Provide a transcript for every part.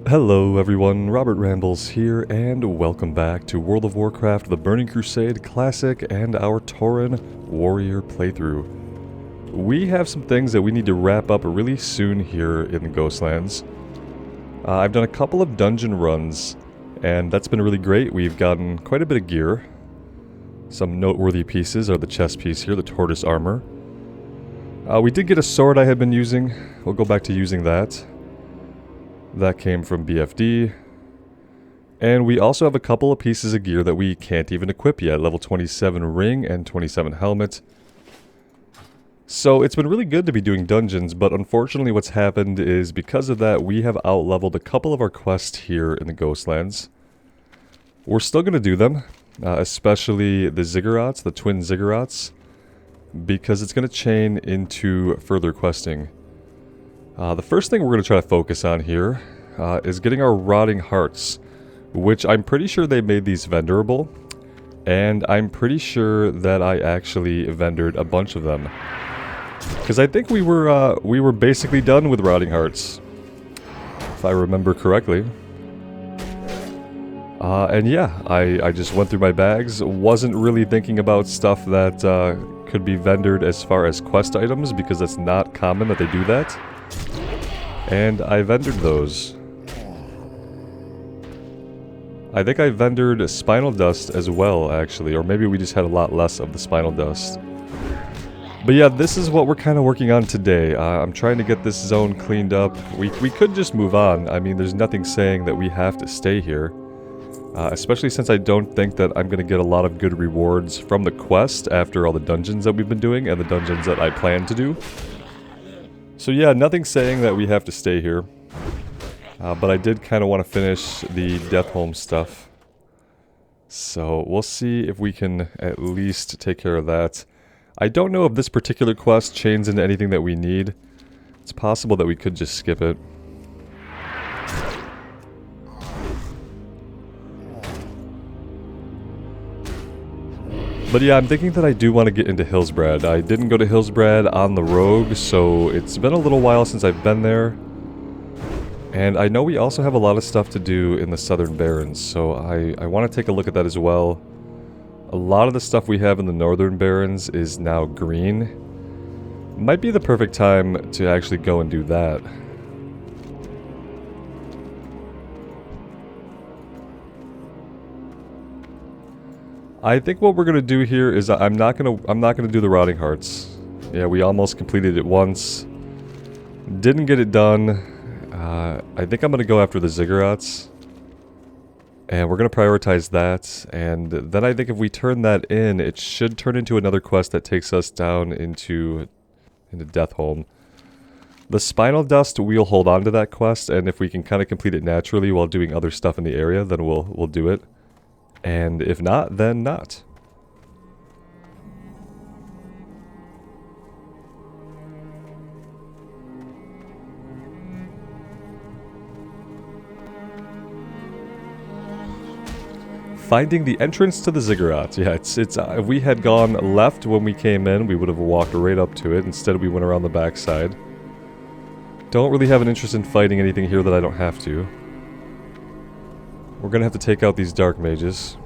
Hello everyone, Robert Rambles here, and welcome back to World of Warcraft, the Burning Crusade Classic, and our Tauren Warrior playthrough. We have some things that we need to wrap up really soon here in the Ghostlands. I've done a couple of dungeon runs, and that's been really great. We've gotten quite a bit of gear. Some noteworthy pieces are the chest piece here, the tortoise armor. We did get a sword I had been using. We'll go back to using that. That came from BFD. And we also have a couple of pieces of gear that we can't even equip yet. Level 27 ring and 27 helmet. So it's been really good to be doing dungeons, but unfortunately what's happened is because of that we have outleveled a couple of our quests here in the Ghostlands. We're still going to do them, especially the Ziggurats, the twin Ziggurats, because it's going to chain into further questing. The first thing we're going to try to focus on here is getting our rotting hearts, which I'm pretty sure they made these vendorable, and I'm pretty sure that I actually vendored a bunch of them, because I think we were basically done with rotting hearts, if I remember correctly. And yeah, I just went through my bags, wasn't really thinking about stuff that could be vendored as far as quest items, because it's not common that they do that. And I vendored those. I think I vendored spinal dust as well, actually, or maybe we just had a lot less of the spinal dust. But yeah, this is what we're kind of working on today. I'm trying to get this zone cleaned up. We could just move on. I mean, there's nothing saying that we have to stay here. Especially since I don't think that I'm going to get a lot of good rewards from the quest after all the dungeons that we've been doing and the dungeons that I plan to do. So yeah, nothing saying that we have to stay here. But I did kind of want to finish the Deatholme stuff. So we'll see if we can at least take care of that. I don't know if this particular quest chains into anything that we need. It's possible that we could just skip it. But yeah, I'm thinking that I do want to get into Hillsbrad. I didn't go to Hillsbrad on the rogue, so it's been a little while since I've been there. And I know we also have a lot of stuff to do in the Southern Barrens, so I want to take a look at that as well. A lot of the stuff we have in the Northern Barrens is now green. Might be the perfect time to actually go and do that. I think what we're gonna do here is I'm not gonna do the rotting hearts. Yeah, we almost completed it once. Didn't get it done. I think I'm gonna go after the Ziggurats. And we're gonna prioritize that. And then I think if we turn that in, it should turn into another quest that takes us down into Deatholme. The spinal dust, we'll hold on to that quest, and if we can kind of complete it naturally while doing other stuff in the area, then we'll do it. And if not, then not. Finding the entrance to the Ziggurats. Yeah, it's if we had gone left when we came in, we would have walked right up to it. Instead, we went around the backside. Don't really have an interest in fighting anything here that I don't have to. We're gonna have to take out these dark mages.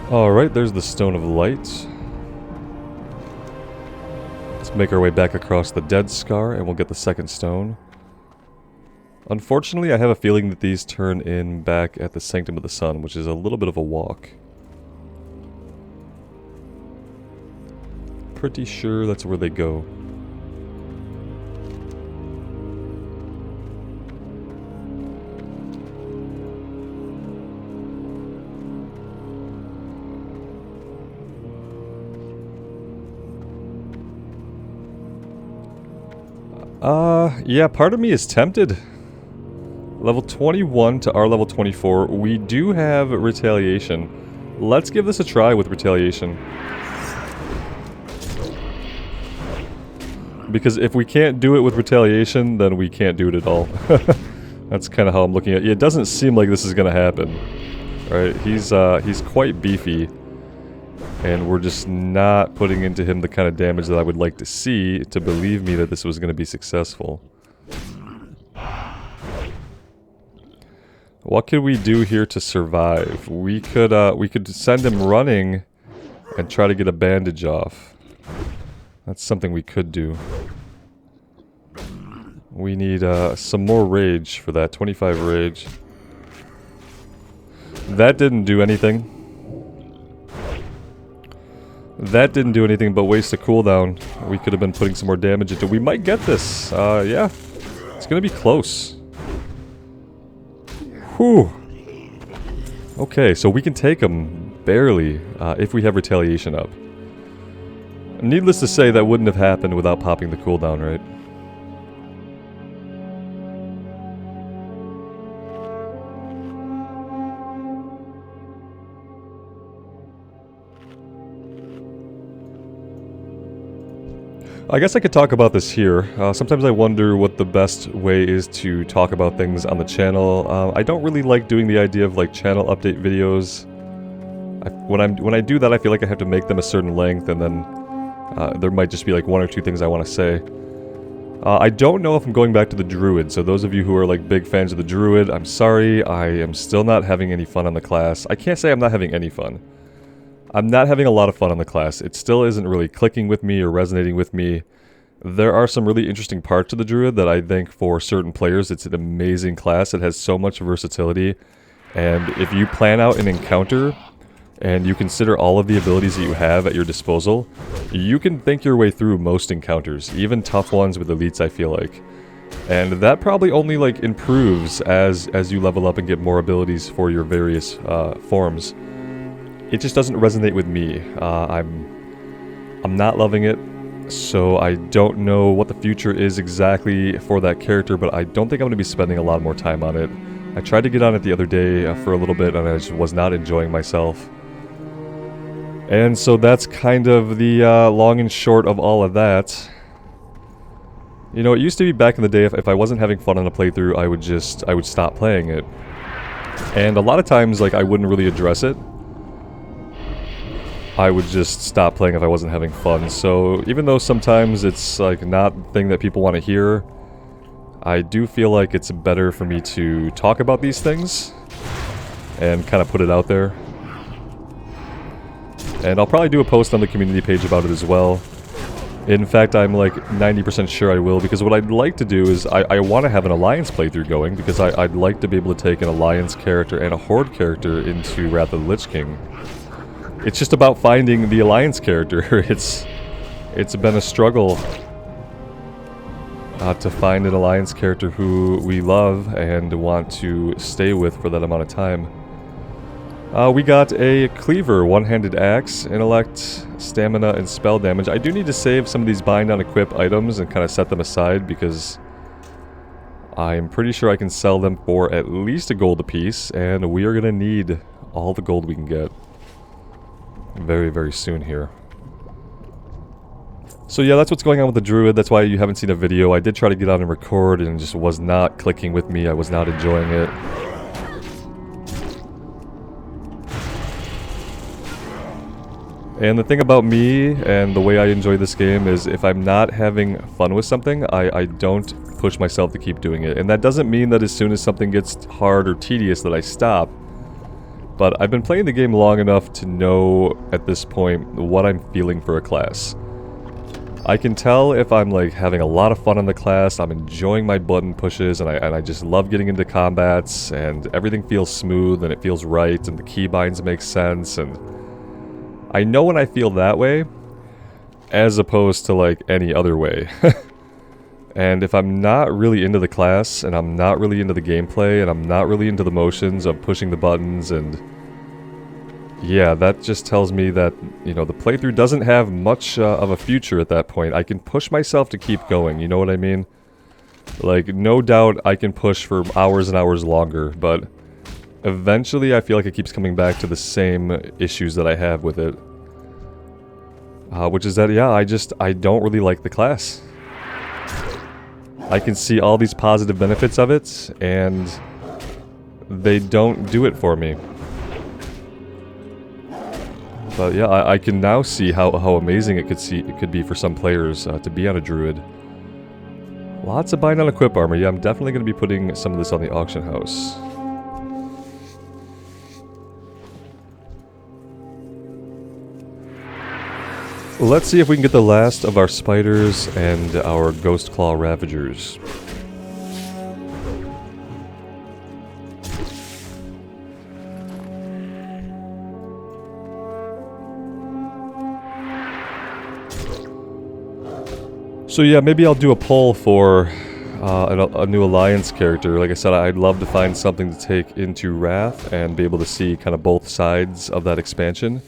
Alright, there's the Stone of Light. Let's make our way back across the Dead Scar and we'll get the second stone. Unfortunately, I have a feeling that these turn in back at the Sanctum of the Sun, which is a little bit of a walk. pretty sure that's where they go. Yeah, part of me is tempted. Level 21 to our level 24. We do have retaliation. Let's give this a try with retaliation. Because if we can't do it with retaliation, then we can't do it at all. That's kind of how I'm looking at it. It doesn't seem like this is going to happen. Right? He's quite beefy. And we're just not putting into him the kind of damage that I would like to see to believe me that this was going to be successful. What could we do here to survive? We could send him running and try to get a bandage off. That's something we could do. We need some more rage for that. 25 rage. That didn't do anything. That didn't do anything but waste a cooldown. We could have been putting some more damage into it. We might get this. Yeah. It's gonna be close. Whew. Okay, so we can take him, barely, if we have retaliation up. Needless to say, that wouldn't have happened without popping the cooldown, right? I guess I could talk about this here. Sometimes I wonder what the best way is to talk about things on the channel. I don't really like doing the idea of like channel update videos. When I do that, I feel like I have to make them a certain length, and then there might just be like one or two things I want to say. I don't know if I'm going back to the Druid, so those of you who are like big fans of the Druid, I'm sorry, I am still not having any fun on the class. I can't say I'm not having any fun. I'm not having a lot of fun on the class. It still isn't really clicking with me or resonating with me. There are some really interesting parts of the Druid that I think for certain players it's an amazing class. It has so much versatility, and if you plan out an encounter and you consider all of the abilities that you have at your disposal, you can think your way through most encounters, even tough ones with elites, I feel like. And that probably only like improves as you level up and get more abilities for your various forms. It just doesn't resonate with me. I'm not loving it, so I don't know what the future is exactly for that character, but I don't think I'm going to be spending a lot more time on it. I tried to get on it the other day for a little bit, and I just was not enjoying myself. And so that's kind of the long and short of all of that. You know, it used to be back in the day, if I wasn't having fun on a playthrough, I would stop playing it. And a lot of times, like, I wouldn't really address it. I would just stop playing if I wasn't having fun. So even though sometimes it's like not the thing that people want to hear, I do feel like it's better for me to talk about these things and kind of put it out there. And I'll probably do a post on the community page about it as well. In fact, I'm like 90% sure I will, because what I'd like to do is I want to have an Alliance playthrough going, because I'd like to be able to take an Alliance character and a Horde character into Wrath of the Lich King. It's just about finding the Alliance character. It's been a struggle to find an Alliance character who we love and want to stay with for that amount of time. We got a Cleaver, one-handed axe, intellect, stamina, and spell damage. I do need to save some of these bind on equip items and kind of set them aside, because I'm pretty sure I can sell them for at least a gold apiece, and we are going to need all the gold we can get very, very soon here. So yeah, that's what's going on with the Druid. That's why you haven't seen a video. I did try to get on and record, and it just was not clicking with me. I was not enjoying it. And the thing about me and the way I enjoy this game is if I'm not having fun with something, I don't push myself to keep doing it. And that doesn't mean that as soon as something gets hard or tedious that I stop. But I've been playing the game long enough to know at this point what I'm feeling for a class. I can tell if I'm like having a lot of fun on the class, I'm enjoying my button pushes, and I just love getting into combats, and everything feels smooth and it feels right, and the keybinds make sense, and I know when I feel that way, as opposed to like any other way. And if I'm not really into the class, and I'm not really into the gameplay, and I'm not really into the motions of pushing the buttons, and yeah, that just tells me that, you know, the playthrough doesn't have much of a future at that point. I can push myself to keep going, you know what I mean? Like, no doubt I can push for hours and hours longer, but eventually I feel like it keeps coming back to the same issues that I have with it. Which is that, yeah, I don't really like the class. I can see all these positive benefits of it, and they don't do it for me. But yeah, I can now see how amazing it could be for some players to be on a druid. Lots of bind on equip armor. Yeah, I'm definitely going to be putting some of this on the auction house. Let's see if we can get the last of our spiders and our ghost claw ravagers. So yeah, maybe I'll do a poll for a new alliance character. Like I said, I'd love to find something to take into Wrath and be able to see kind of both sides of that expansion.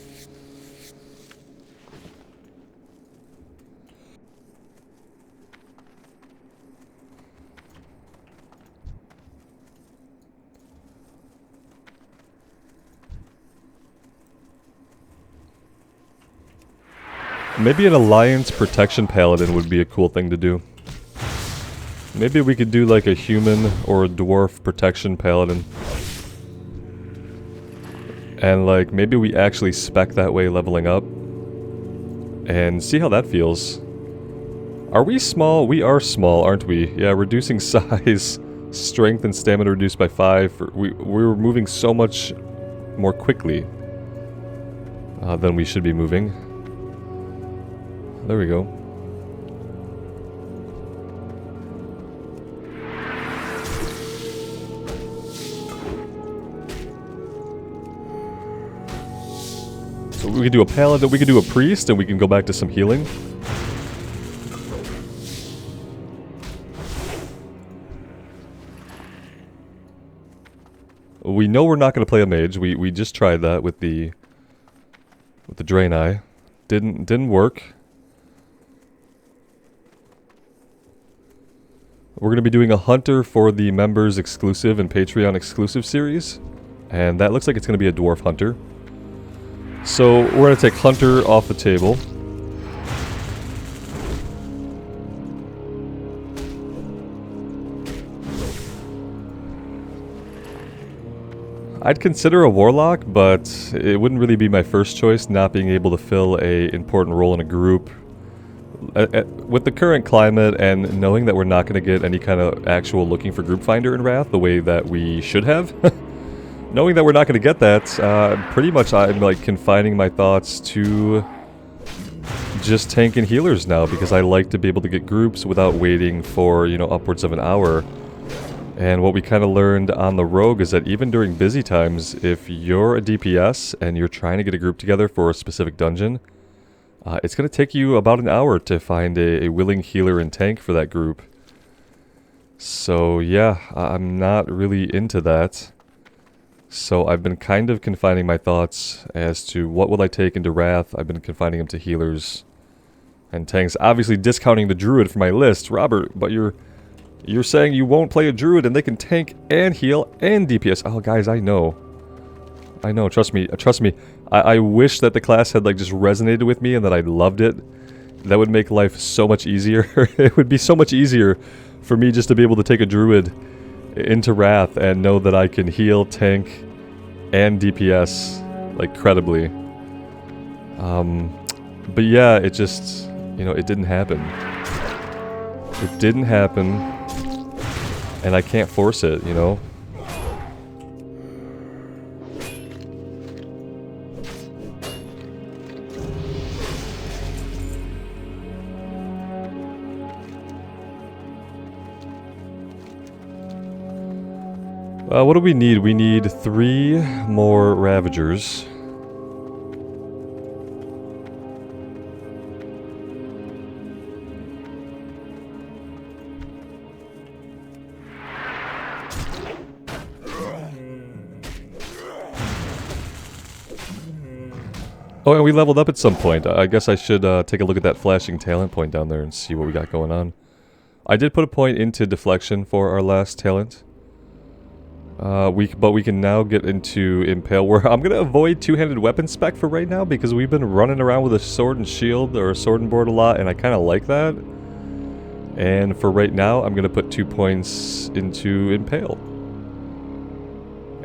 Maybe an Alliance Protection Paladin would be a cool thing to do. Maybe we could do like a human or a dwarf Protection Paladin. And like, maybe we actually spec that way leveling up. And see how that feels. Are we small? We are small, aren't we? Yeah, reducing size, strength and stamina reduced by 5. We're moving so much more quickly than we should be moving. There we go. So we could do a paladin, we could do a priest, and we can go back to some healing. We know we're not going to play a mage. We just tried that with the Drain Eye. Didn't work. We're going to be doing a Hunter for the members exclusive and Patreon exclusive series. And that looks like it's going to be a Dwarf Hunter. So we're going to take Hunter off the table. I'd consider a Warlock, but it wouldn't really be my first choice, not being able to fill an important role in a group. With the current climate and knowing that we're not going to get any kind of actual looking for group finder in Wrath the way that we should have, knowing that we're not going to get that, pretty much I'm like confining my thoughts to just tank and healers now, because I like to be able to get groups without waiting for, you know, upwards of an hour. And what we kind of learned on the Rogue is that even during busy times, if you're a DPS and you're trying to get a group together for a specific dungeon, it's going to take you about an hour to find a willing healer and tank for that group. So yeah, I'm not really into that. So I've been kind of confining my thoughts as to what will I take into Wrath. I've been confining them to healers and tanks. Obviously discounting the Druid from my list. Robert, but you're saying you won't play a Druid and they can tank and heal and DPS. Oh guys, I know. Trust me. I wish that the class had like just resonated with me and that I loved it. That would make life so much easier. It would be so much easier for me just to be able to take a Druid into Wrath and know that I can heal, tank, and DPS like credibly. But yeah, it just, you know, it didn't happen. It didn't happen, and I can't force it, you know? What do we need? We need 3 more Ravagers. Oh, and we leveled up at some point. I guess I should take a look at that flashing talent point down there and see what we got going on. I did put a point into deflection for our last talent. But we can now get into impale, where I'm going to avoid two-handed weapon spec for right now because we've been running around with a sword and shield or a sword and board a lot, and I kind of like that. And for right now, I'm going to put 2 points into impale.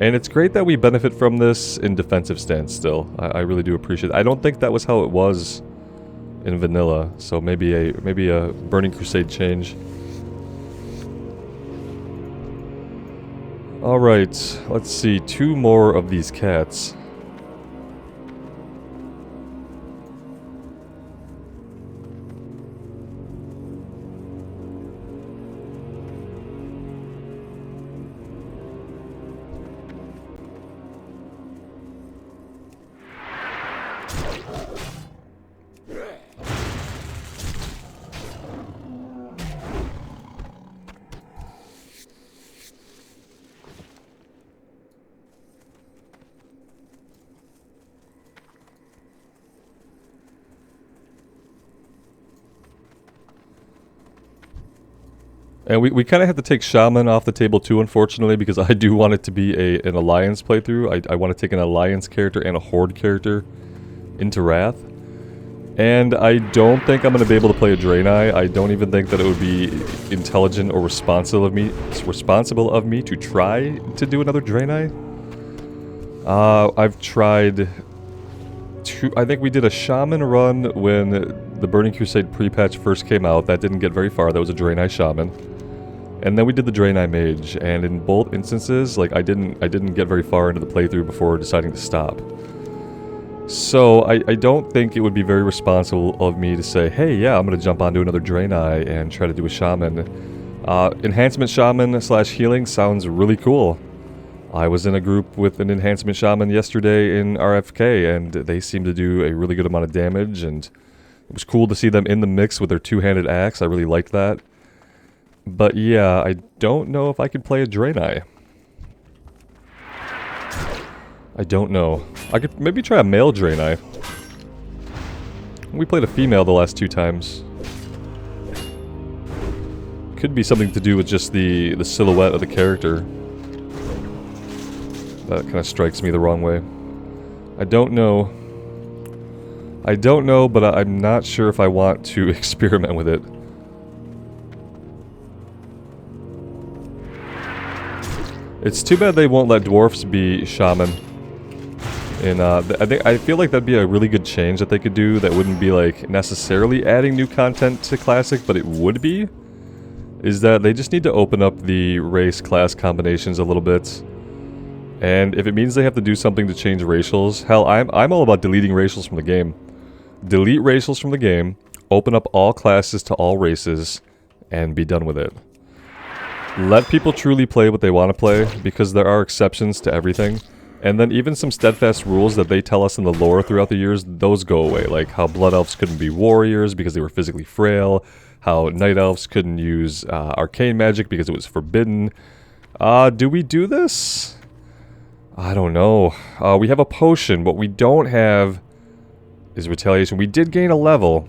And it's great that we benefit from this in defensive stance still. I really do appreciate it. I don't think that was how it was in vanilla, so maybe a Burning Crusade change. Alright, let's see, 2 more of these cats. And we kind of have to take Shaman off the table too, unfortunately, because I do want it to be an Alliance playthrough. I want to take an Alliance character and a Horde character into Wrath. And I don't think I'm going to be able to play a Draenei. I don't even think that it would be intelligent or responsible of me to try to do another Draenei. I've tried... I think we did a Shaman run when the Burning Crusade pre-patch first came out. That didn't get very far. That was a Draenei Shaman. And then we did the Draenei Mage, and in both instances, like I didn't get very far into the playthrough before deciding to stop. So I don't think it would be very responsible of me to say, hey, yeah, I'm gonna jump onto another Draenei and try to do a Shaman. Enhancement Shaman / healing sounds really cool. I was in a group with an Enhancement Shaman yesterday in RFK, and they seemed to do a really good amount of damage, and it was cool to see them in the mix with their two-handed axe. I really liked that. But yeah, I don't know if I could play a Draenei. I don't know. I could maybe try a male Draenei. We played a female the last 2 times. Could be something to do with just the silhouette of the character. That kind of strikes me the wrong way. I don't know. I don't know, but I'm not sure if I want to experiment with it. It's too bad they won't let dwarfs be shaman. And I feel like that'd be a really good change that they could do that wouldn't be like necessarily adding new content to Classic, but it would be. Is that they just need to open up the race class combinations a little bit. And if it means they have to do something to change racials, hell, I'm all about deleting racials from the game. Delete racials from the game, open up all classes to all races, and be done with it. Let people truly play what they want to play, because there are exceptions to everything. And then even some steadfast rules that they tell us in the lore throughout the years, those go away. Like how Blood Elves couldn't be warriors because they were physically frail. How Night Elves couldn't use arcane magic because it was forbidden. Do we do this? I don't know. We have a potion. What we don't have is retaliation. We did gain a level.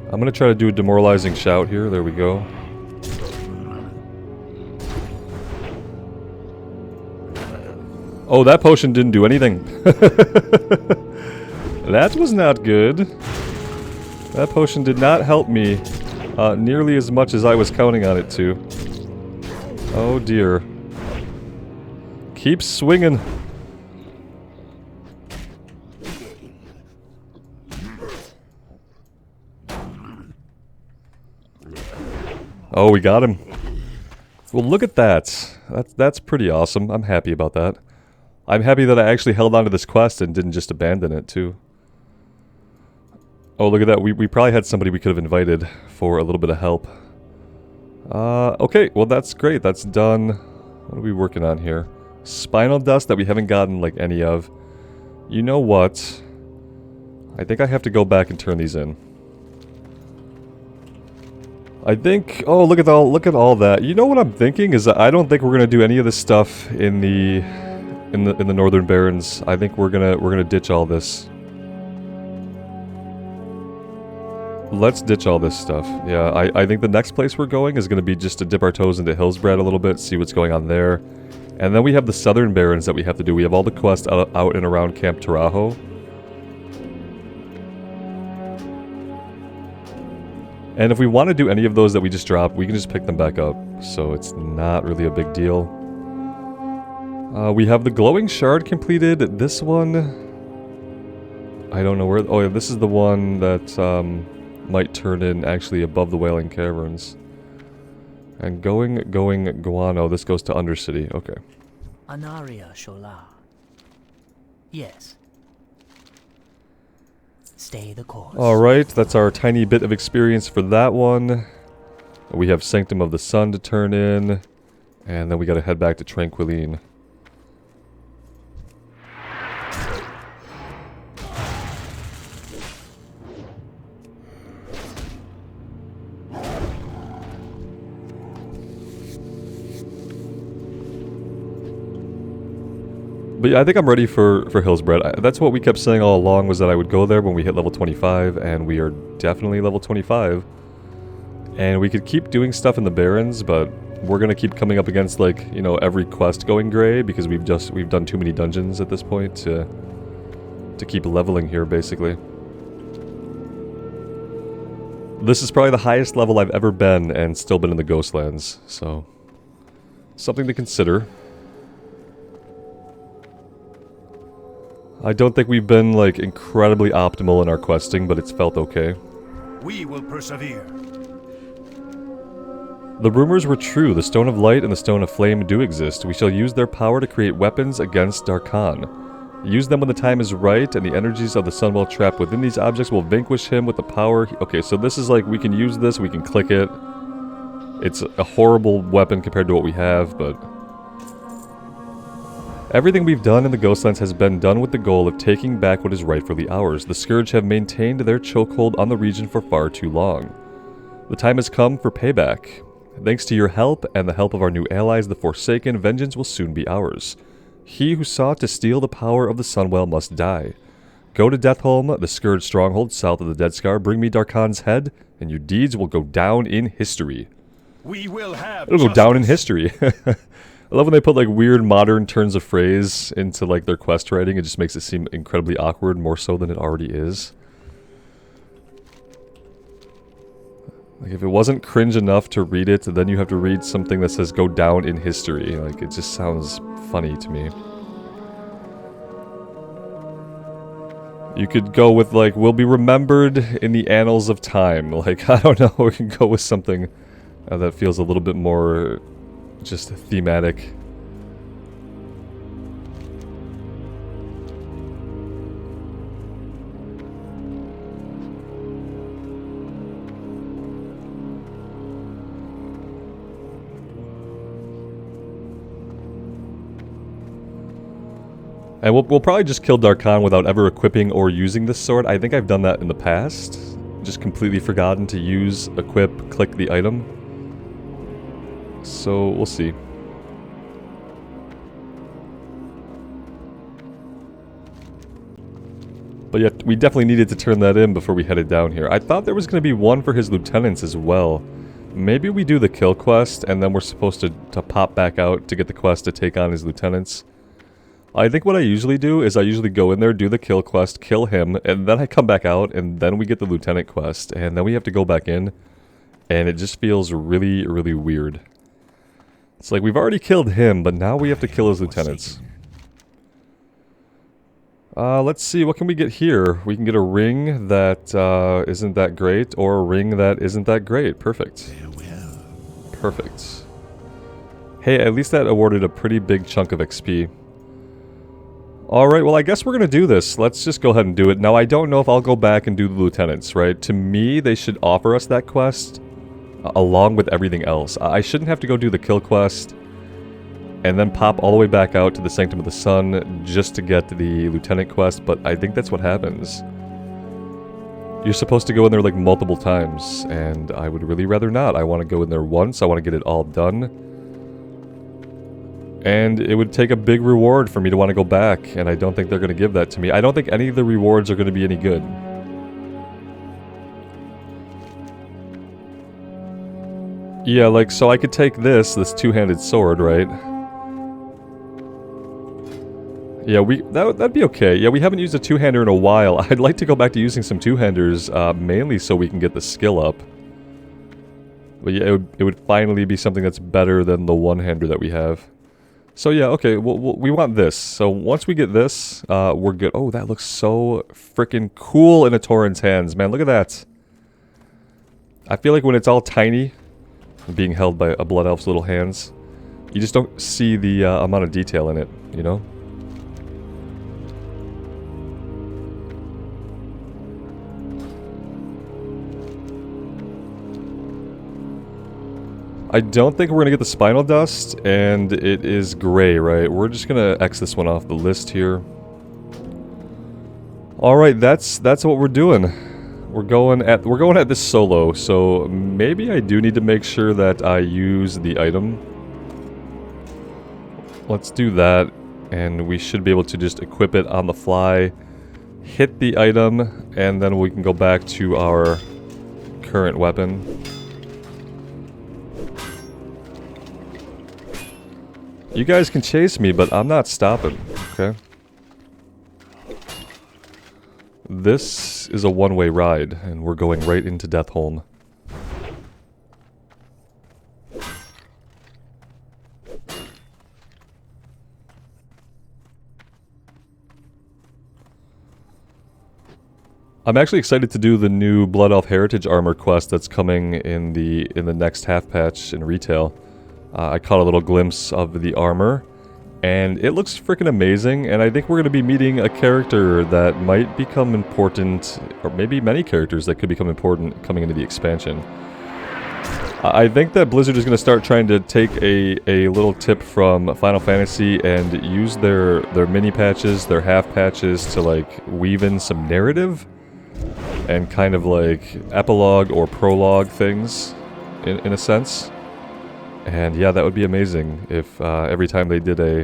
I'm gonna try to do a demoralizing shout here. There we go. Oh, that potion didn't do anything. That was not good. That potion did not help me nearly as much as I was counting on it to. Oh dear. Keep swinging. Oh, we got him. Well, look at that. That's pretty awesome. I'm happy about that. I'm happy that I actually held on to this quest and didn't just abandon it, too. Oh, look at that. We probably had somebody we could have invited for a little bit of help. Okay, well, that's great. That's done. What are we working on here? Spinal dust that we haven't gotten, like, any of. You know what? I think I have to go back and turn these in. I think... Oh, look at all that. You know what I'm thinking is that I don't think we're gonna do any of this stuff in the Northern Barrens. I think we're gonna ditch all this. Let's ditch all this stuff. Yeah, I think the next place we're going is gonna be just to dip our toes into Hillsbrad a little bit, see what's going on there. And then we have the Southern Barrens that we have to do. We have all the quests out and around Camp Tarajo. And if we want to do any of those that we just dropped, we can just pick them back up. So it's not really a big deal. We have the Glowing Shard completed. This one... I don't know where... Oh yeah, this is the one that might turn in actually above the Wailing Caverns. And going, Guano. This goes to Undercity. Okay. Anaria Shola. Yes. Stay the course. Alright, that's our tiny bit of experience for that one. We have Sanctum of the Sun to turn in. And then we gotta head back to Tranquiline. But yeah, I think I'm ready for Hillsbrad. That's what we kept saying all along, was that I would go there when we hit level 25, and we are definitely level 25. And we could keep doing stuff in the Barrens, but we're gonna keep coming up against, like, you know, every quest going gray, because we've done too many dungeons at this point to keep leveling here, basically. This is probably the highest level I've ever been, and still been in the Ghostlands, so... something to consider. I don't think we've been, like, incredibly optimal in our questing, but it's felt okay. We will persevere. The rumors were true. The Stone of Light and the Stone of Flame do exist. We shall use their power to create weapons against Dar'Khan. Use them when the time is right, and the energies of the Sunwell trapped within these objects will vanquish him with the power... Okay, so this is like, we can use this, we can click it. It's a horrible weapon compared to what we have, but... everything we've done in the Ghostlands has been done with the goal of taking back what is rightfully ours. The Scourge have maintained their chokehold on the region for far too long. The time has come for payback. Thanks to your help and the help of our new allies, the Forsaken, vengeance will soon be ours. He who sought to steal the power of the Sunwell must die. Go to Deatholme, the Scourge stronghold south of the Dead Scar, bring me Dar'Khan's head, and your deeds will go down in history. We will have It'll go down in history. I love when they put, like, weird modern turns of phrase into, like, their quest writing. It just makes it seem incredibly awkward, more so than it already is. Like, if it wasn't cringe enough to read it, then you have to read something that says go down in history. Like, it just sounds funny to me. You could go with, like, will be remembered in the annals of time. Like, I don't know, we can go with something that feels a little bit more just thematic. And we'll probably just kill Dar'Khan without ever equipping or using this sword. I think I've done that in the past. Just completely forgotten to use, equip, click the item. So, we'll see. But yeah, we definitely needed to turn that in before we headed down here. I thought there was going to be one for his lieutenants as well. Maybe we do the kill quest, and then we're supposed to pop back out to get the quest to take on his lieutenants. I think what I usually do is I usually go in there, do the kill quest, kill him, and then I come back out, and then we get the lieutenant quest, and then we have to go back in, and it just feels really, really weird. It's like, we've already killed him, but now we have to kill his lieutenants. Let's see, what can we get here? We can get a ring that isn't that great, or a ring that isn't that great. Perfect. Perfect. Hey, at least that awarded a pretty big chunk of XP. Alright, well I guess we're gonna do this. Let's just go ahead and do it. Now I don't know if I'll go back and do the lieutenants, right? To me, they should offer us that quest along with everything else. I shouldn't have to go do the kill quest and then pop all the way back out to the Sanctum of the Sun just to get the Lieutenant quest, but I think that's what happens. You're supposed to go in there like multiple times, and I would really rather not. I want to go in there once, I want to get it all done. And it would take a big reward for me to want to go back, and I don't think they're going to give that to me. I don't think any of the rewards are going to be any good. Yeah, like, so I could take this two-handed sword, right? Yeah, that'd be okay. Yeah, we haven't used a two-hander in a while. I'd like to go back to using some two-handers, mainly so we can get the skill up. But yeah, it would finally be something that's better than the one-hander that we have. So yeah, okay, we want this. So once we get this, we're good. Oh, that looks so freaking cool in a Tauren's hands, man. Look at that. I feel like when it's all tiny, being held by a Blood Elf's little hands, you just don't see the amount of detail in it, you know? I don't think we're going to get the Spinal Dust, and it is gray, right? We're just going to X this one off the list here. Alright, that's what we're doing. We're going at this solo, so maybe I do need to make sure that I use the item. Let's do that, and we should be able to just equip it on the fly, hit the item, and then we can go back to our current weapon. You guys can chase me, but I'm not stopping, okay? This is a one-way ride, and we're going right into Deatholme. I'm actually excited to do the new Blood Elf Heritage Armor quest that's coming in the next half patch in retail. I caught a little glimpse of the armor, and it looks freaking amazing, and I think we're going to be meeting a character that might become important, or maybe many characters that could become important coming into the expansion. I think that Blizzard is going to start trying to take a little tip from Final Fantasy and use their mini patches, their half patches, to like weave in some narrative and kind of like epilogue or prologue things in a sense. And yeah, that would be amazing if every time they did a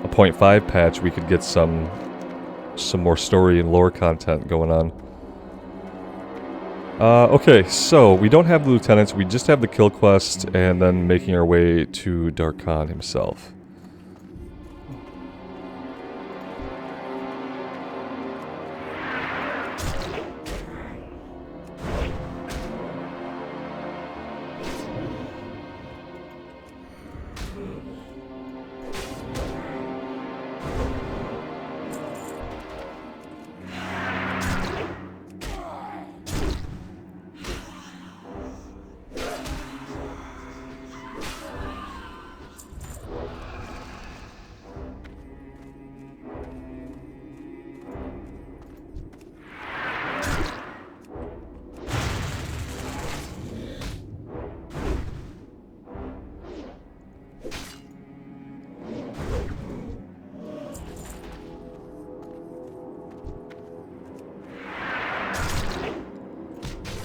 0.5 patch, we could get some more story and lore content going on. Okay, so we don't have the lieutenants, we just have the kill quest, and then making our way to Dar'Khan himself.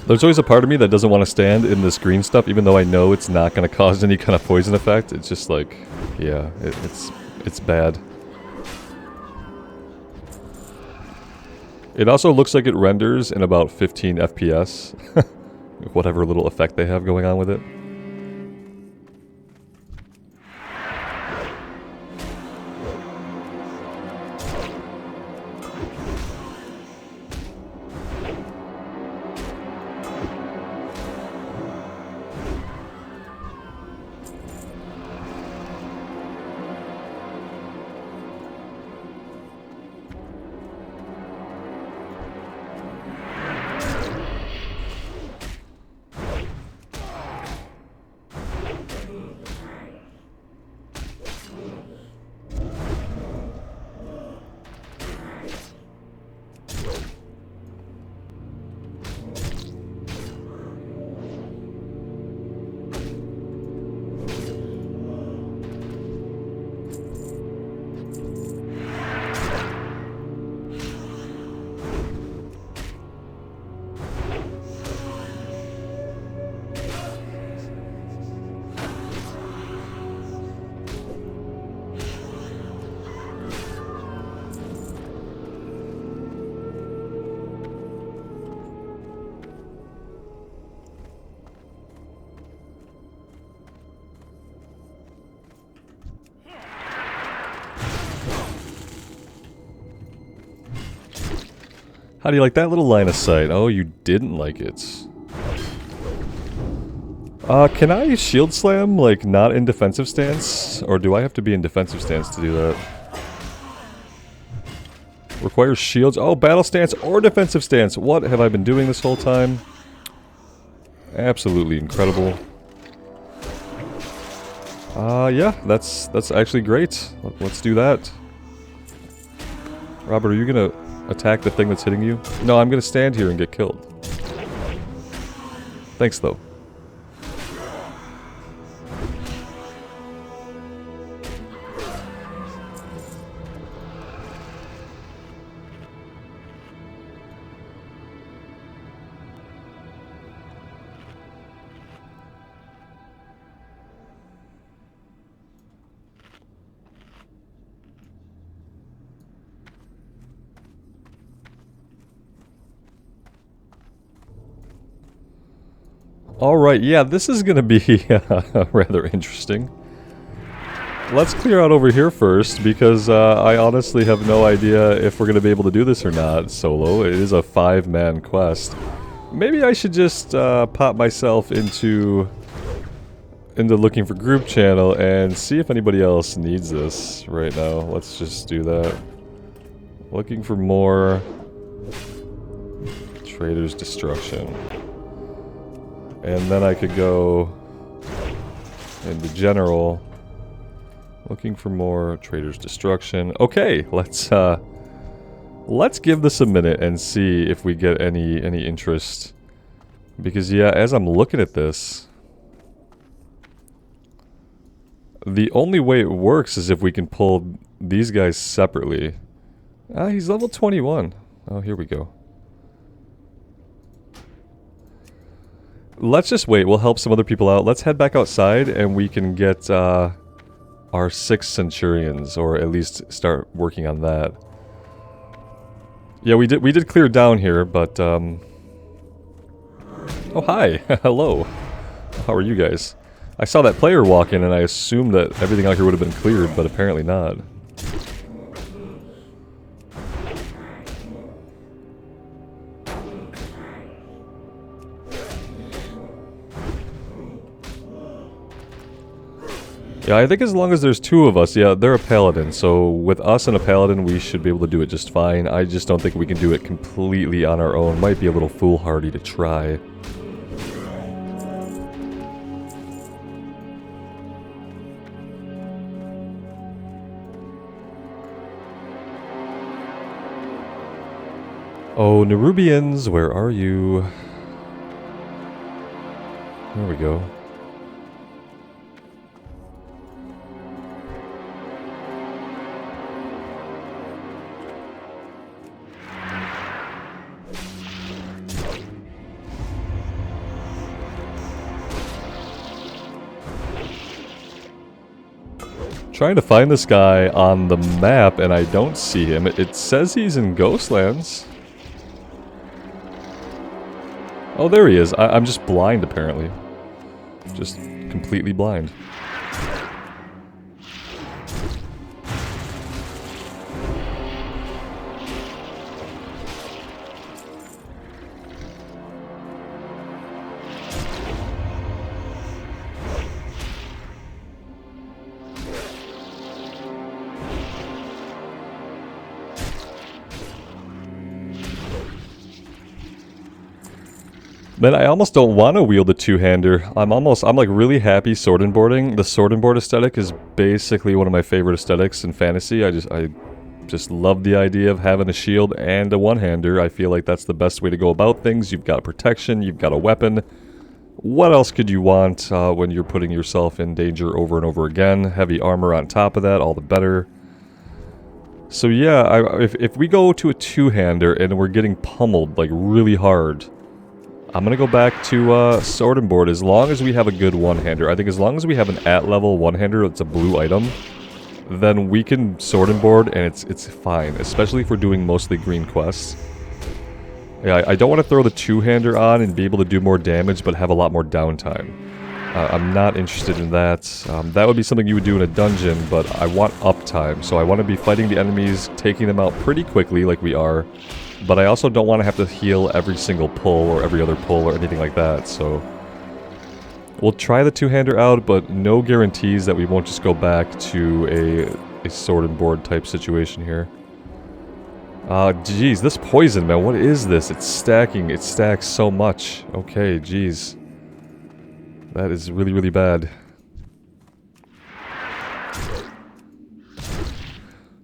There's always a part of me that doesn't want to stand in this green stuff, even though I know it's not going to cause any kind of poison effect. It's just like, yeah, it's bad. It also looks like it renders in about 15 FPS. Whatever little effect they have going on with it. How do you like that little line of sight? Oh, you didn't like it. Can I shield slam, like, not in defensive stance? Or do I have to be in defensive stance to do that? Requires shields. Oh, battle stance or defensive stance. What have I been doing this whole time? Absolutely incredible. Yeah, that's actually great. Let's do that. Robert, are you gonna attack the thing that's hitting you? No, I'm gonna stand here and get killed. Thanks, though. Alright, yeah, this is gonna be rather interesting. Let's clear out over here first, because I honestly have no idea if we're gonna be able to do this or not solo. It is a 5-man quest. Maybe I should just pop myself into looking for group channel and see if anybody else needs this right now. Let's just do that. Looking for more Trader's Destruction. And then I could go into general, looking for more Trader's Destruction. Okay, let's give this a minute and see if we get any interest. Because yeah, as I'm looking at this, the only way it works is if we can pull these guys separately. Ah, he's level 21. Oh, here we go. Let's just wait. We'll help some other people out. Let's head back outside and we can get our 6 Centurions, or at least start working on that. Yeah, we did clear down here, but oh, hi. Hello. How are you guys? I saw that player walk in and I assumed that everything out here would have been cleared, but apparently not. Yeah, I think as long as there's 2 of us, yeah, they're a paladin, so with us and a paladin we should be able to do it just fine. I just don't think we can do it completely on our own. Might be a little foolhardy to try. Oh, Nerubians, where are you? There we go. Trying to find this guy on the map and I don't see him. It says he's in Ghostlands. Oh, there he is. I'm just blind, apparently. Just completely blind. Man, I almost don't want to wield the two-hander. I'm like really happy sword and boarding. The sword and board aesthetic is basically one of my favorite aesthetics in fantasy. I just love the idea of having a shield and a one-hander. I feel like that's the best way to go about things. You've got protection, you've got a weapon. What else could you want when you're putting yourself in danger over and over again? Heavy armor on top of that, all the better. So yeah, if we go to a two-hander and we're getting pummeled like really hard, I'm gonna go back to sword and board as long as we have a good one-hander. I think as long as we have an at-level one-hander that's a blue item, then we can sword and board and it's fine, especially if we're doing mostly green quests. Yeah, I don't want to throw the two-hander on and be able to do more damage but have a lot more downtime. I'm not interested in that. That would be something you would do in a dungeon, but I want uptime, so I want to be fighting the enemies, taking them out pretty quickly like we are, But I also don't want to have to heal every single pull or every other pull or anything like that, so... We'll try the two-hander out, but no guarantees that we won't just go back to a sword and board type situation here. Geez, this poison, man, what is this? It's stacking, it stacks so much. Okay, geez. That is really, really bad.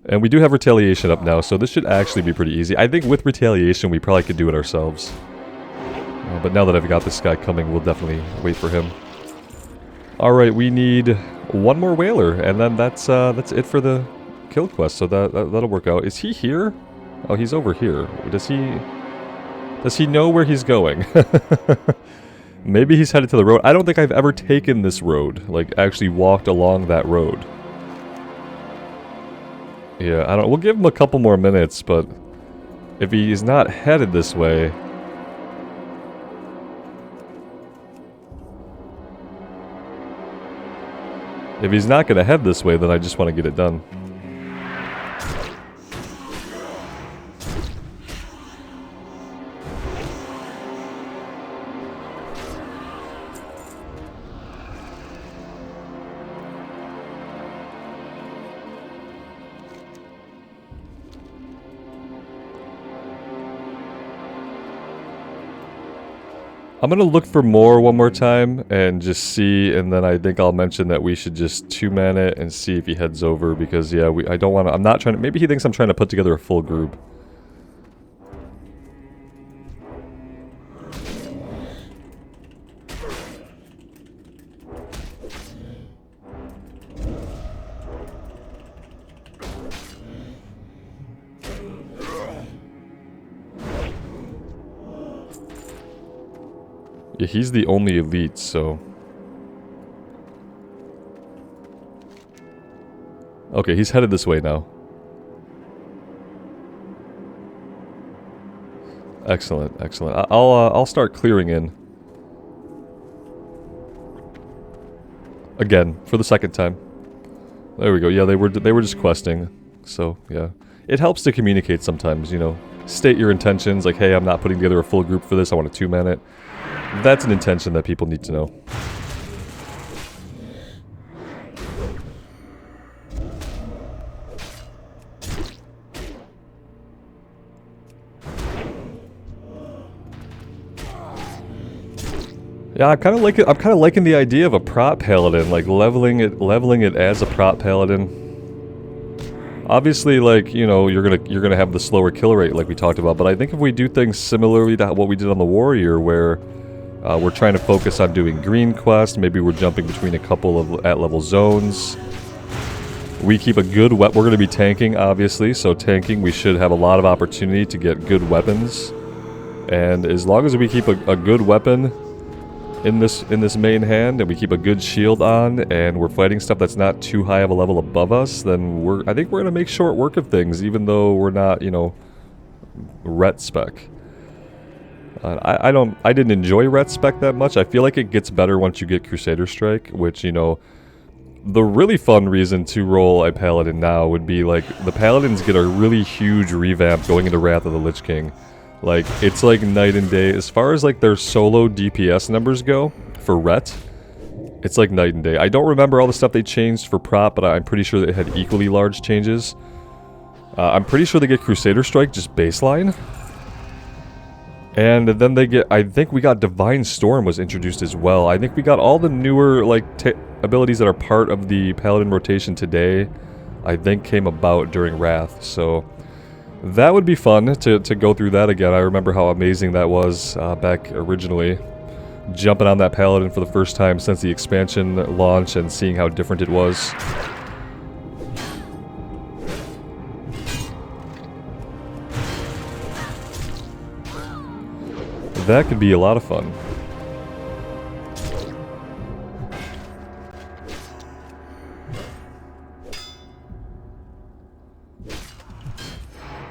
And we do have retaliation up now, so this should actually be pretty easy. I think with retaliation, we probably could do it ourselves. But now that I've got this guy coming, we'll definitely wait for him. Alright, we need one more whaler, and then that's it for the kill quest, so that'll work out. Is he here? Oh, he's over here. Does he know where he's going? Maybe he's headed to the road. I don't think I've ever taken this road, like actually walked along that road. Yeah, I don't. We'll give him a couple more minutes, but if he's not headed this way, if he's not gonna head this way, then I just want to get it done. I'm gonna look for more one more time and just see, and then I think I'll mention that we should just two-man it and see if he heads over, because yeah, I don't want to, I'm not trying to, maybe he thinks I'm trying to put together a full group. Yeah, he's the only elite, so... Okay, he's headed this way now. Excellent, excellent. I'll start clearing in. Again, for the second time. There we go. Yeah, they were just questing. So, yeah. It helps to communicate sometimes, you know. State your intentions, like, hey, I'm not putting together a full group for this, I want to two-man it. That's an intention that people need to know. Yeah, I'm kind of liking the idea of a prot paladin, like leveling it as a prot paladin. Obviously, like, you know, you're gonna have the slower kill rate like we talked about, but I think if we do things similarly to what we did on the warrior, where we're trying to focus on doing green quests, maybe we're jumping between a couple of at-level zones. We keep a good we're going to be tanking, obviously, so tanking, we should have a lot of opportunity to get good weapons. And as long as we keep a good weapon in this main hand, and we keep a good shield on, and we're fighting stuff that's not too high of a level above us, then I think we're going to make short work of things, even though we're not, you know, ret spec. I didn't enjoy ret spec that much. I feel like it gets better once you get Crusader Strike, which, you know, the really fun reason to roll a paladin now would be, like, the paladins get a really huge revamp going into Wrath of the Lich King. Like, it's like night and day. As far as, like, their solo DPS numbers go for ret, it's like night and day. I don't remember all the stuff they changed for prop, but I'm pretty sure they had equally large changes. I'm pretty sure they get Crusader Strike just baseline. And then they get, I think we got Divine Storm was introduced as well. I think we got all the newer, like, abilities that are part of the Paladin rotation today, I think came about during Wrath. So that would be fun to go through that again. I remember how amazing that was back originally. Jumping on that Paladin for the first time since the expansion launch and seeing how different it was. That could be a lot of fun.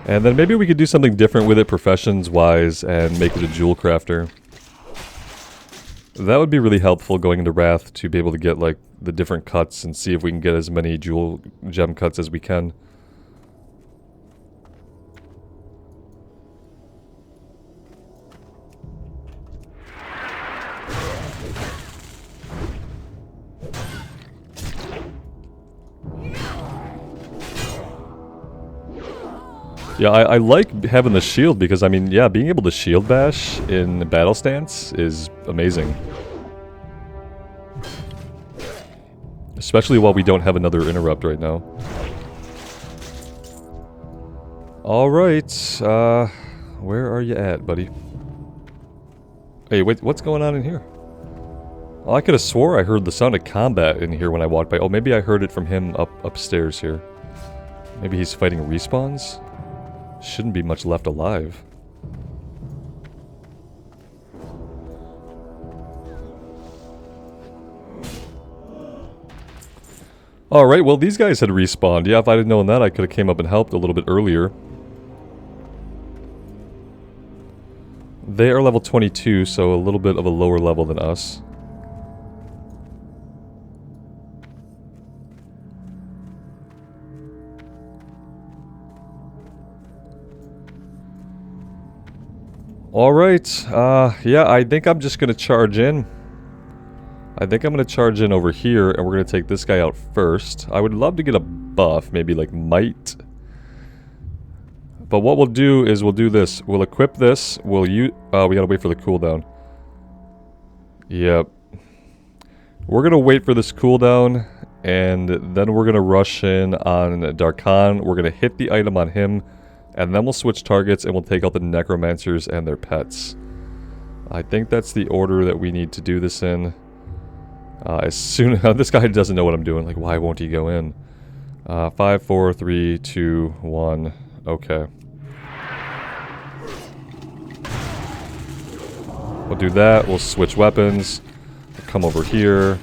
And then maybe we could do something different with it professions-wise and make it a jewel crafter. That would be really helpful going into Wrath to be able to get, like, the different cuts and see if we can get as many jewel gem cuts as we can. Yeah, I like having the shield because, I mean, yeah, being able to shield bash in battle stance is amazing. Especially while we don't have another interrupt right now. Alright, where are you at, buddy? Hey, wait, what's going on in here? Oh, I could have swore I heard the sound of combat in here when I walked by. Oh, maybe I heard it from him upstairs here. Maybe he's fighting respawns? Shouldn't be much left alive. Alright, well these guys had respawned. Yeah, if I'd have known that, I could have came up and helped a little bit earlier. They are level 22, so a little bit of a lower level than us. Alright, yeah, I think I'm just gonna charge in. I think I'm gonna charge in over here, and we're gonna take this guy out first. I would love to get a buff, maybe like might. But what we'll do is we'll do this. We'll equip this, we'll use... we gotta wait for the cooldown. Yep. We're gonna wait for this cooldown, and then we're gonna rush in on Dar'Khan. We're gonna hit the item on him, and then we'll switch targets and we'll take out the necromancers and their pets. I think that's the order that we need to do this in. As soon as... this guy doesn't know what I'm doing. Like, why won't he go in? 5, 4, 3, 2, 1. Okay. We'll do that. We'll switch weapons. We'll come over here.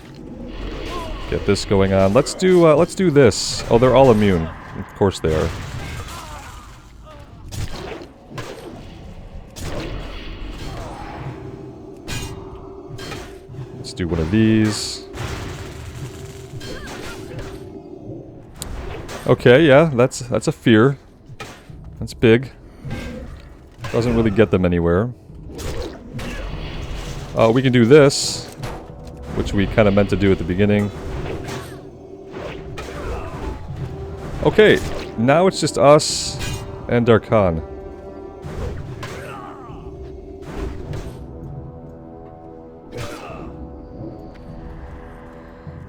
Get this going on. Let's do this. Oh, they're all immune. Of course they are. Let's do one of these. Okay, yeah, that's a fear. That's big. Doesn't really get them anywhere. We can do this, which we kind of meant to do at the beginning. Okay, now it's just us and Dar'Khan.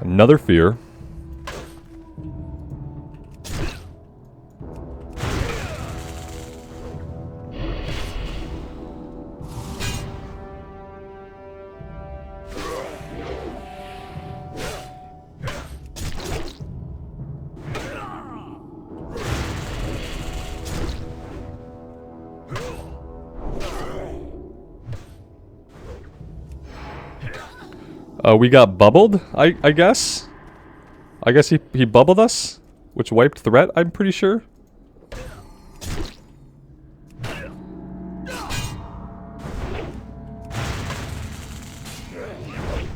Another fear. We got bubbled, I guess? I guess he bubbled us? Which wiped threat, I'm pretty sure? I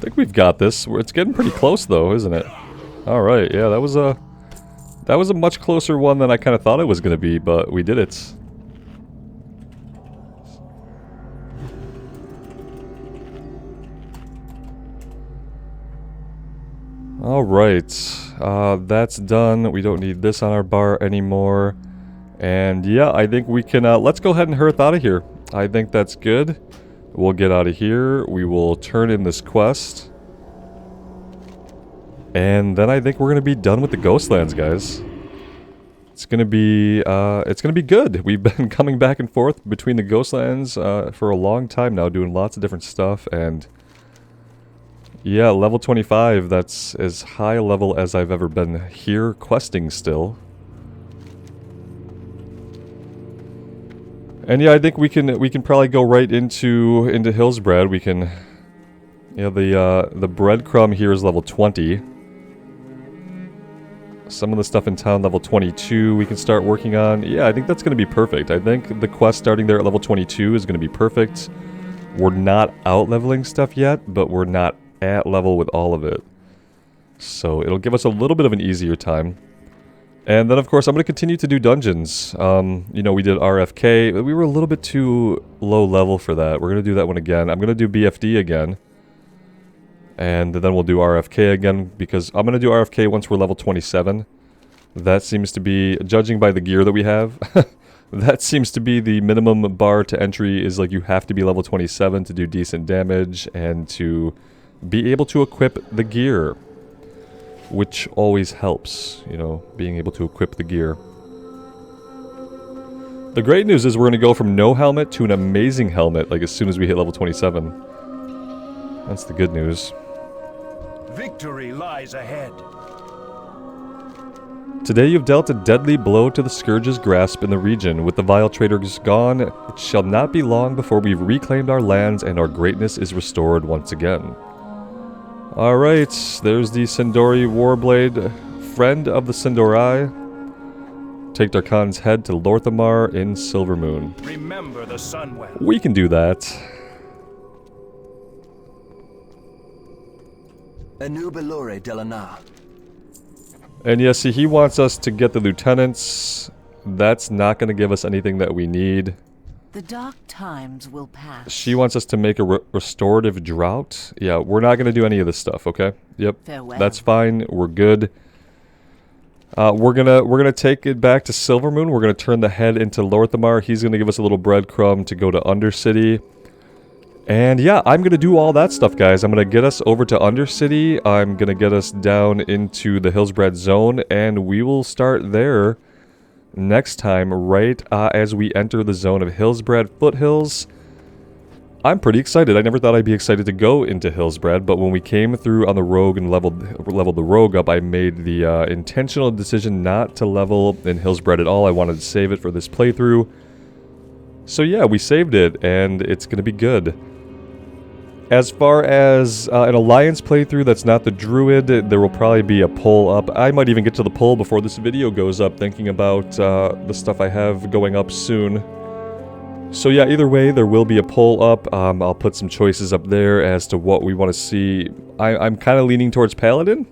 think we've got this. It's getting pretty close though, isn't it? Alright, yeah, that was a much closer one than I kind of thought it was going to be, but we did it. Alright, that's done. We don't need this on our bar anymore. And yeah, I think we can, let's go ahead and hearth out of here. I think that's good. We'll get out of here. We will turn in this quest. And then I think we're going to be done with the Ghostlands, guys. It's going to be good. We've been coming back and forth between the Ghostlands for a long time now, doing lots of different stuff, and yeah, level 25, that's as high a level as I've ever been here questing still. And yeah, I think we can probably go right into Hillsbrad. We can, yeah, the breadcrumb here is level 20. Some of the stuff in town level 22 we can start working on. Yeah, I think that's going to be perfect. I think the quest starting there at level 22 is going to be perfect. We're not out leveling stuff yet, but we're not at level with all of it. So it'll give us a little bit of an easier time. And then of course I'm going to continue to do dungeons. You know, we did RFK. We were a little bit too low level for that. We're going to do that one again. I'm going to do BFD again. And then we'll do RFK again, because I'm going to do RFK once we're level 27. That seems to be, judging by the gear that we have, that seems to be the minimum bar to entry is like you have to be level 27 to do decent damage and to be able to equip the gear. Which always helps, you know, being able to equip the gear. The great news is we're going to go from no helmet to an amazing helmet, like as soon as we hit level 27. That's the good news. Victory lies ahead. Today you've dealt a deadly blow to the Scourge's grasp in the region. With the vile traitors gone, it shall not be long before we've reclaimed our lands and our greatness is restored once again. Alright, there's the Sindori Warblade, friend of the Sindorai. Take Dar'Khan's head to Lorthamar in Silvermoon. Remember the Sunwell. We can do that. Anu Belore Delana. And yeah, see, he wants us to get the lieutenants. That's not going to give us anything that we need. The dark times will pass. She wants us to make a restorative drought. Yeah, we're not going to do any of this stuff, okay? Yep. Farewell. That's fine. We're good. We're gonna take it back to Silvermoon. We're gonna turn the head into Lorthamar. He's gonna give us a little breadcrumb to go to Undercity. And yeah, I'm gonna do all that stuff, guys. I'm gonna get us over to Undercity. I'm gonna get us down into the Hillsbrad zone, and we will start there next time, right as we enter the zone of Hillsbrad Foothills. I'm pretty excited. I never thought I'd be excited to go into Hillsbrad, but when we came through on the Rogue and leveled the Rogue up, I made the intentional decision not to level in Hillsbrad at all. I wanted to save it for this playthrough. So yeah, we saved it, and it's going to be good. As far as an Alliance playthrough that's not the Druid, there will probably be a poll up. I might even get to the poll before this video goes up, thinking about the stuff I have going up soon. So yeah, either way, there will be a poll up. I'll put some choices up there as to what we want to see. I'm kind of leaning towards Paladin.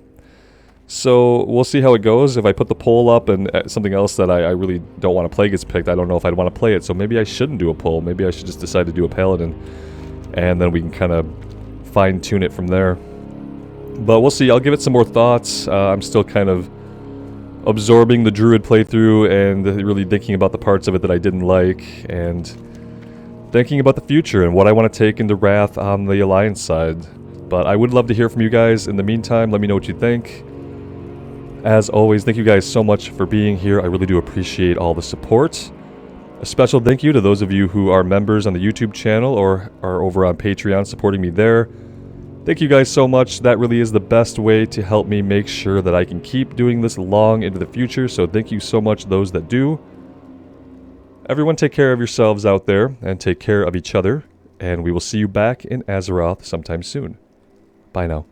So we'll see how it goes. If I put the poll up and something else that I really don't want to play gets picked, I don't know if I'd want to play it. So maybe I shouldn't do a poll. Maybe I should just decide to do a Paladin. And then we can kind of fine-tune it from there. But we'll see. I'll give it some more thoughts. I'm still kind of absorbing the Druid playthrough and really thinking about the parts of it that I didn't like. And thinking about the future and what I want to take into Wrath on the Alliance side. But I would love to hear from you guys. In the meantime, let me know what you think. As always, thank you guys so much for being here. I really do appreciate all the support. A special thank you to those of you who are members on the YouTube channel or are over on Patreon supporting me there. Thank you guys so much. That really is the best way to help me make sure that I can keep doing this long into the future. So thank you so much, those that do. Everyone take care of yourselves out there, and take care of each other, and we will see you back in Azeroth sometime soon. Bye now.